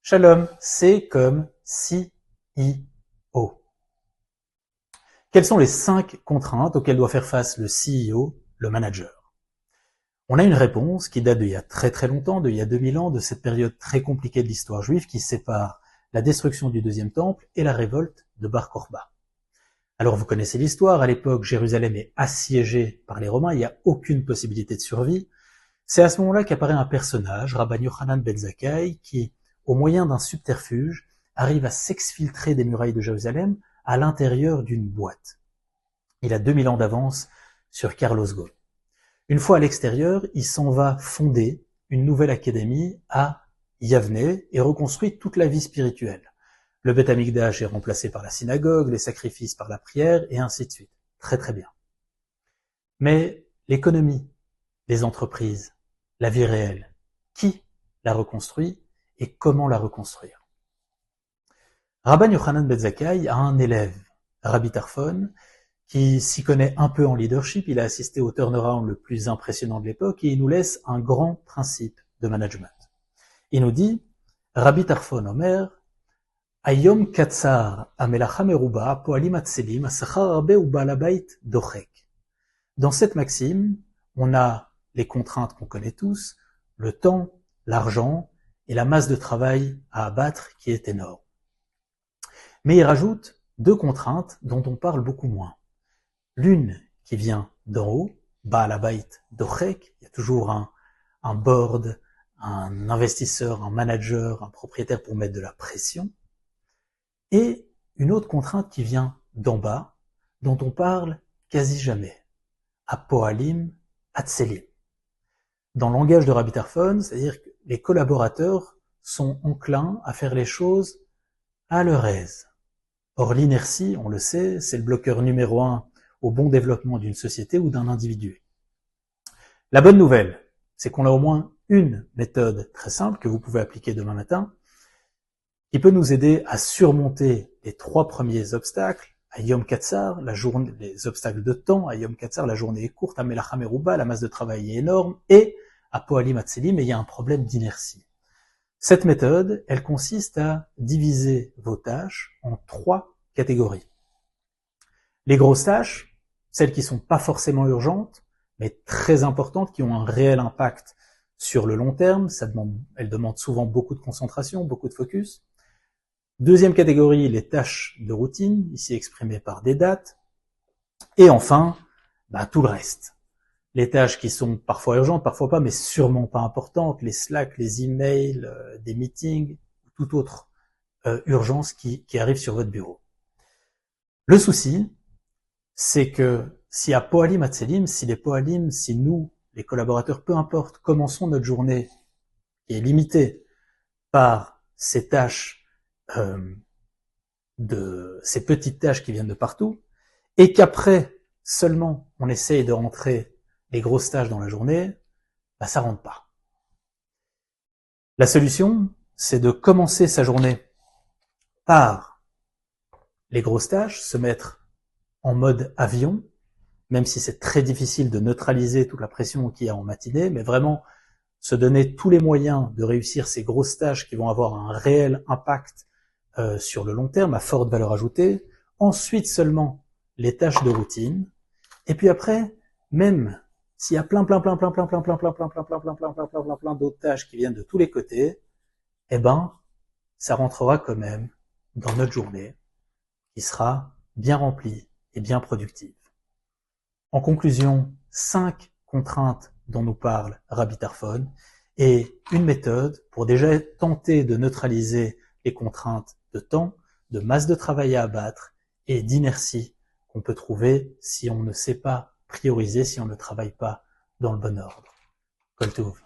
Shalom, c'est comme CEO. Quelles sont les 5 contraintes auxquelles doit faire face le CEO, le manager? On a une réponse qui date d'il y a très très longtemps, d'il y a 2000 ans, de cette période très compliquée de l'histoire juive qui sépare la destruction du deuxième temple et la révolte de Bar Kokhba. Alors vous connaissez l'histoire, à l'époque Jérusalem est assiégée par les Romains, il n'y a aucune possibilité de survie. C'est à ce moment-là qu'apparaît un personnage, Rabban Yochanan ben Zakkai, qui, au moyen d'un subterfuge, arrive à s'exfiltrer des murailles de Jérusalem à l'intérieur d'une boîte. Il a 2000 ans d'avance sur Carlos Ghosn. Une fois à l'extérieur, il s'en va fonder une nouvelle académie à Yavne et reconstruit toute la vie spirituelle. Le Beth Amikdash est remplacé par la synagogue, les sacrifices par la prière, et ainsi de suite. Très très bien. Mais l'économie, les entreprises, la vie réelle, qui la reconstruit et comment la reconstruire? Rabban Yochanan ben Zakkai a un élève, Rabbi Tarfon, qui s'y connaît un peu en leadership. Il a assisté au turnaround le plus impressionnant de l'époque et il nous laisse un grand principe de management. Il nous dit, Rabbi Tarfon Omer, Ayom katsar amelacha meruba poalim atselim asachar arbe ubaal habayit dochek. Dans cette maxime, on a les contraintes qu'on connaît tous, le temps, l'argent et la masse de travail à abattre qui est énorme. Mais il rajoute 2 contraintes dont on parle beaucoup moins. L'une qui vient d'en haut, Baal Habayit Dochek, il y a toujours un board, un investisseur, un manager, un propriétaire pour mettre de la pression. Et une autre contrainte qui vient d'en bas, dont on parle quasi jamais. Apoalim Atselim. Dans le langage de Rabbi Tarfon, c'est-à-dire que les collaborateurs sont enclins à faire les choses à leur aise. Or l'inertie, on le sait, c'est le bloqueur numéro 1 au bon développement d'une société ou d'un individu. La bonne nouvelle, c'est qu'on a au moins une méthode très simple que vous pouvez appliquer demain matin, qui peut nous aider à surmonter les 3 premiers obstacles, à Yom Katsar, les obstacles de temps, à Yom Katsar, la journée est courte, à Melacha Meruba, la masse de travail est énorme, et à Poalim Atselim, et il y a un problème d'inertie. Cette méthode, elle consiste à diviser vos tâches en 3 catégories. Les grosses tâches, celles qui sont pas forcément urgentes, mais très importantes, qui ont un réel impact sur le long terme, elles demandent souvent beaucoup de concentration, beaucoup de focus. Deuxième catégorie, les tâches de routine, ici exprimées par des dates. Et enfin, tout le reste. Les tâches qui sont parfois urgentes, parfois pas, mais sûrement pas importantes, les Slack, les emails, des meetings, toute autre urgence qui arrive sur votre bureau. Le souci, c'est que si à Poalim Atselim, si nous, les collaborateurs, peu importe, commençons notre journée qui est limitée par ces tâches, ces petites tâches qui viennent de partout, et qu'après seulement on essaye de rentrer les grosses tâches dans la journée, ça rentre pas. La solution, c'est de commencer sa journée par les grosses tâches, se mettre en mode avion, même si c'est très difficile de neutraliser toute la pression qu'il y a en matinée, mais vraiment se donner tous les moyens de réussir ces grosses tâches qui vont avoir un réel impact sur le long terme, à forte valeur ajoutée. Ensuite seulement les tâches de routine, et puis après, même s'il y a plein d'autres tâches qui viennent de tous les côtés, ça rentrera quand même dans notre journée, qui sera bien remplie et bien productive. En conclusion, 5 contraintes dont nous parle Rabbi Tarfon et une méthode pour déjà tenter de neutraliser les contraintes de temps, de masse de travail à abattre et d'inertie qu'on peut trouver si on ne sait pas prioriser, si on ne travaille pas dans le bon ordre. Kol Tov.